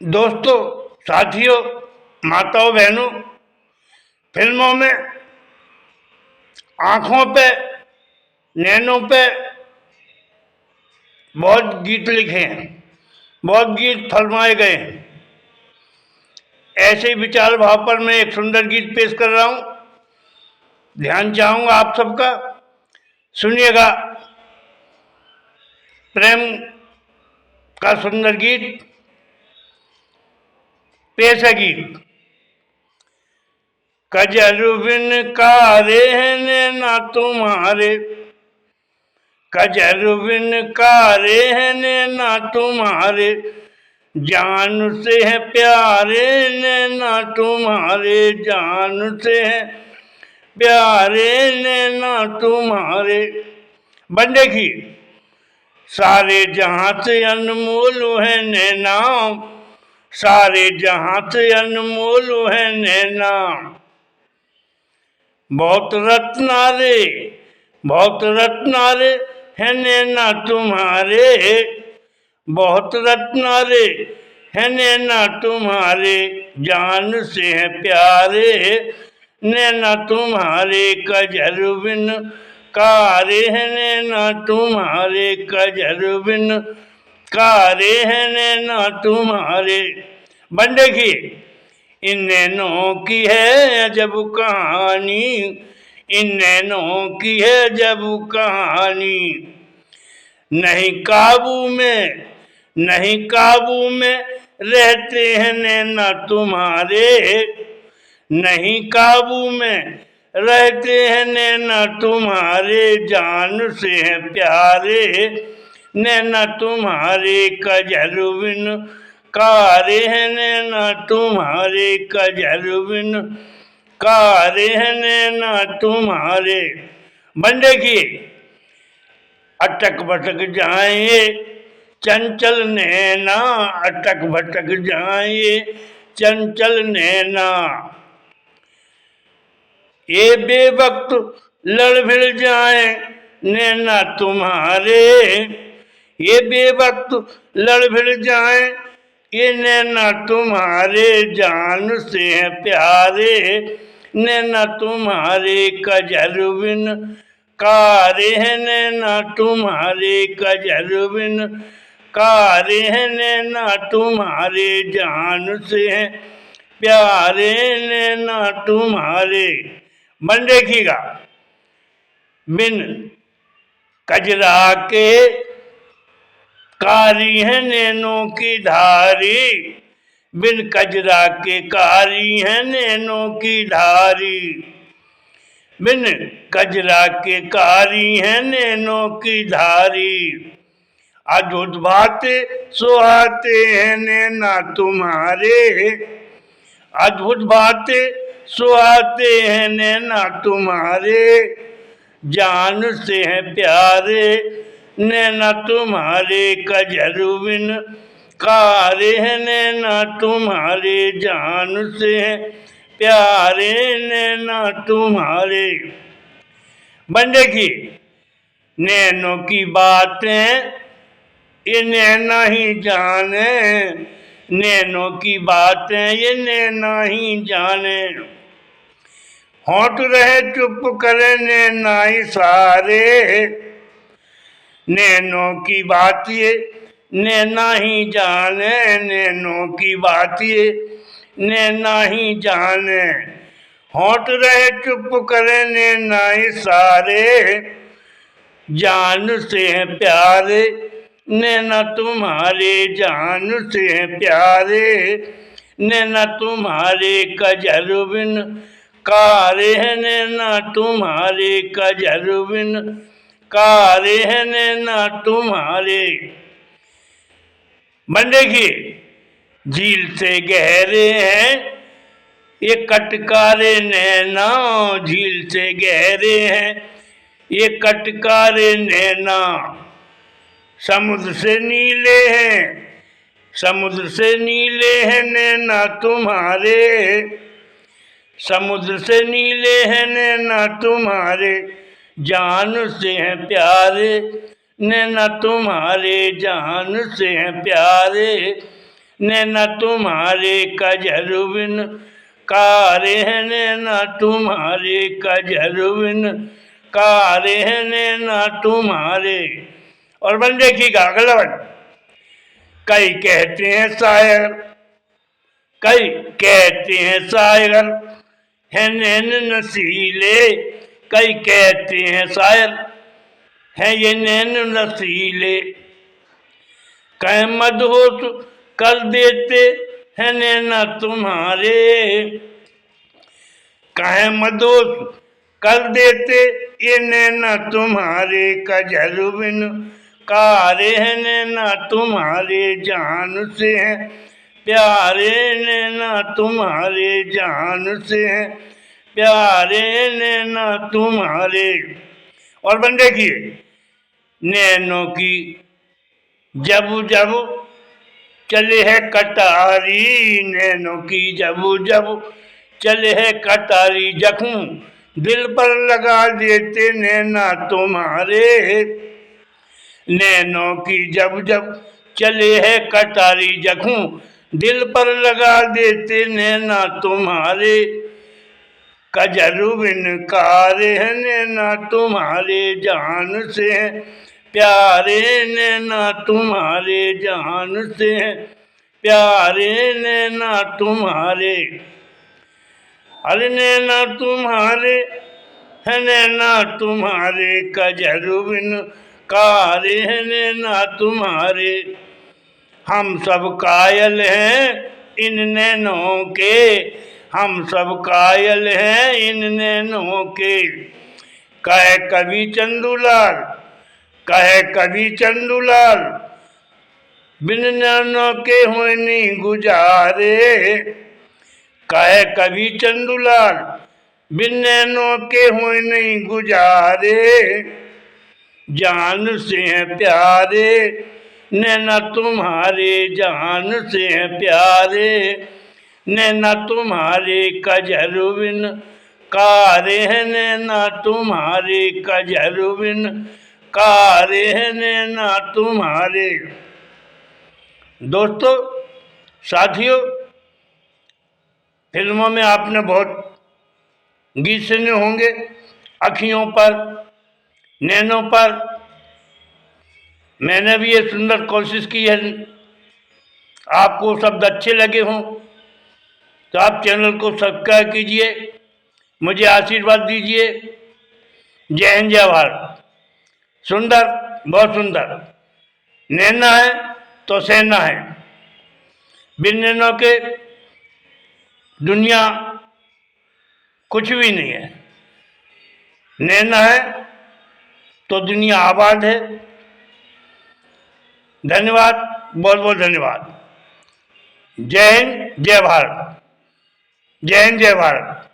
दोस्तों, साथियों, माताओं, बहनों, फिल्मों में आँखों पे, नैनों पे बहुत गीत लिखे हैं, बहुत गीत फरमाए गए हैं। ऐसे ही विचार भाव पर मैं एक सुंदर गीत पेश कर रहा हूँ। ध्यान चाहूँगा आप सबका, सुनिएगा। प्रेम का सुंदर गीत पेश है। गीत कजरुबिन कारे हैं नैना तुम्हारे, कजरुबिन कारे हैं नैना तुम्हारे, जान से है प्यारे नैना तुम्हारे, जान से है प्यारे नैना तुम्हारे। बंदे की सारे जहां से अनमोल है नैना, सारे जहां से अनमोल है नैना। बहुत रत्नारे, बहुत रत्नारे है नैना तुम्हारे, बहुत रत्नारे है नैना तुम्हारे, जान से है प्यारे नैना तुम्हारे, कजरुबिन कारे है नैना तुम्हारे, कजरुबिन कारे है नैना तुम्हारे। बंदे की इन नैनों की है अजब कहानी, इन नैनों की है अजब कहानी। नहीं काबू में, नहीं काबू में रहते हैं नैना तुम्हारे, नहीं काबू में रहते हैं नैना तुम्हारे, जान से है प्यारे नैना तुम्हारे, कजरुबिन कारे हैं नैना तुम्हारे, कजरुबिन कारे हैं नैना तुम्हारे। बंदे की अटक भटक जाए चंचल नैना, अटक भटक जाए चंचल नैना। ये बेवक्त लड़ भिड़ जाए नैना तुम्हारे, ये बेवक्त लड़ भिड़ जाए ये नैना तुम्हारे, जान से है प्यारे नैना तुम्हारे, कजरुबिन कारे हैं नैना तुम्हारे, कजरुबिन कारे हैं नैना तुम्हारे, जान से है प्यारे नैना तुम्हारे। मन देखिएगा, बिन कजरा के कारी है नैनों की धारी, बिन कजरा के कारी है नैनों की धारी, बिन कजरा के कारी है नैनों की धारी। अद्भुत बाते सुहाते हैं नैना तुम्हारे, अद्भुत बातें सुहाते हैं नैना तुम्हारे, जान से है प्यारे नैना तुम्हारे, कजरुबिन कारे हैं नैना तुम्हारे, जान से है प्यारे नैना तुम्हारे। बंदे की नैनों की बातें ये नैना ही जाने, नैनों की बातें ये नैना ही जाने। होंठ रहे चुप करे नैना इशारे, नैनों की बात ये नैना ही जाने, नैनों की बात ये नैना ही जाने। होंठ रहे चुप करे नैना इशारे, जान से है प्यारे नैना तुम्हारे, जान से है प्यारे नैना तुम्हारे, कजरुबिन कारे है नैना तुम्हारे, कजरुबिन कारे है नैना तुम्हारे। बंदे की झील से गहरे हैं ये कटकारे नैना, झील से गहरे हैं ये कटकारे नैना। समुद्र से नीले हैं, समुद्र से नीले हैं नैना तुम्हारे, समुद्र से नीले हैं नैना तुम्हारे, जान से हैं प्यारे नैना तुम्हारे, जान से हैं प्यारे नैना तुम्हारे कजर बिन कारे हैं, नैना तुम्हारे कजर बिन कारे हैं, नैना तुम्हारे। और बन देखिएगा अगला बन। कई कहते हैं शायर, कई कहते हैं शायर है नैन नसीले, कई कहते हैं शायर है ये नैन नसीले। कह मदहोश कर देते हैं नैना तुम्हारे, कह मदहोश कर देते ये नैना तुम्हारे कजर बिन कारे हैं, नैना तुम्हारे जान से हैं प्यारे, नैना तुम्हारे जान से हैं प्यारे, नैना तुम्हारे। और बन देखिए नैनों की जब जब चले है कटारी, नैनों की जब जब चले है कटारी, जख्म दिल पर लगा देते नैना तुम्हारे। नैनों की जब जब चले है कटारी, जख्म दिल पर लगा देते नैना तुम्हारे कजर बिन कारे हैं, नैना तुम्हारे जान से हैं प्यारे, नैना तुम्हारे जान से हैं प्यारे, नैना तुम्हारे। अरे नैना तुम्हारे है, नैना तुम्हारे कजर बिन कारे हैं, नैना तुम्हारे। हम सब कायल हैं इन नैनों के, हम सब कायल हैं इन नैनों के। कहे कवि चंदूलाल, कहे कवि चंदूलाल बिन नैनों के हुए नहीं गुजारे, कहे कवि चंदूलाल बिन नैनों के हुए नहीं गुजारे। जान से हैं प्यारे नैना तुम्हारे, जान से हैं प्यारे नैना तुम्हारे कजर बिन कारे हैं, नैना तुम्हारे कजर बिन कारे हैं, नैना तुम्हारे। दोस्तों साथियों, फिल्मों में आपने बहुत गीत सुने होंगे, अखियों पर, नैनों पर। मैंने भी ये सुंदर कोशिश की है। आपको शब्द अच्छे लगे हों तो आप चैनल को सब्सक्राइब कीजिए, मुझे आशीर्वाद दीजिए। जय हिंद जय भारत। सुंदर, बहुत सुंदर। नैना है तो सेना है, बिन नैनों के दुनिया कुछ भी नहीं है। नैना है तो दुनिया आबाद है। धन्यवाद, बहुत बहुत धन्यवाद। जय हिंद जय भारत। जय हिंद जय भारत।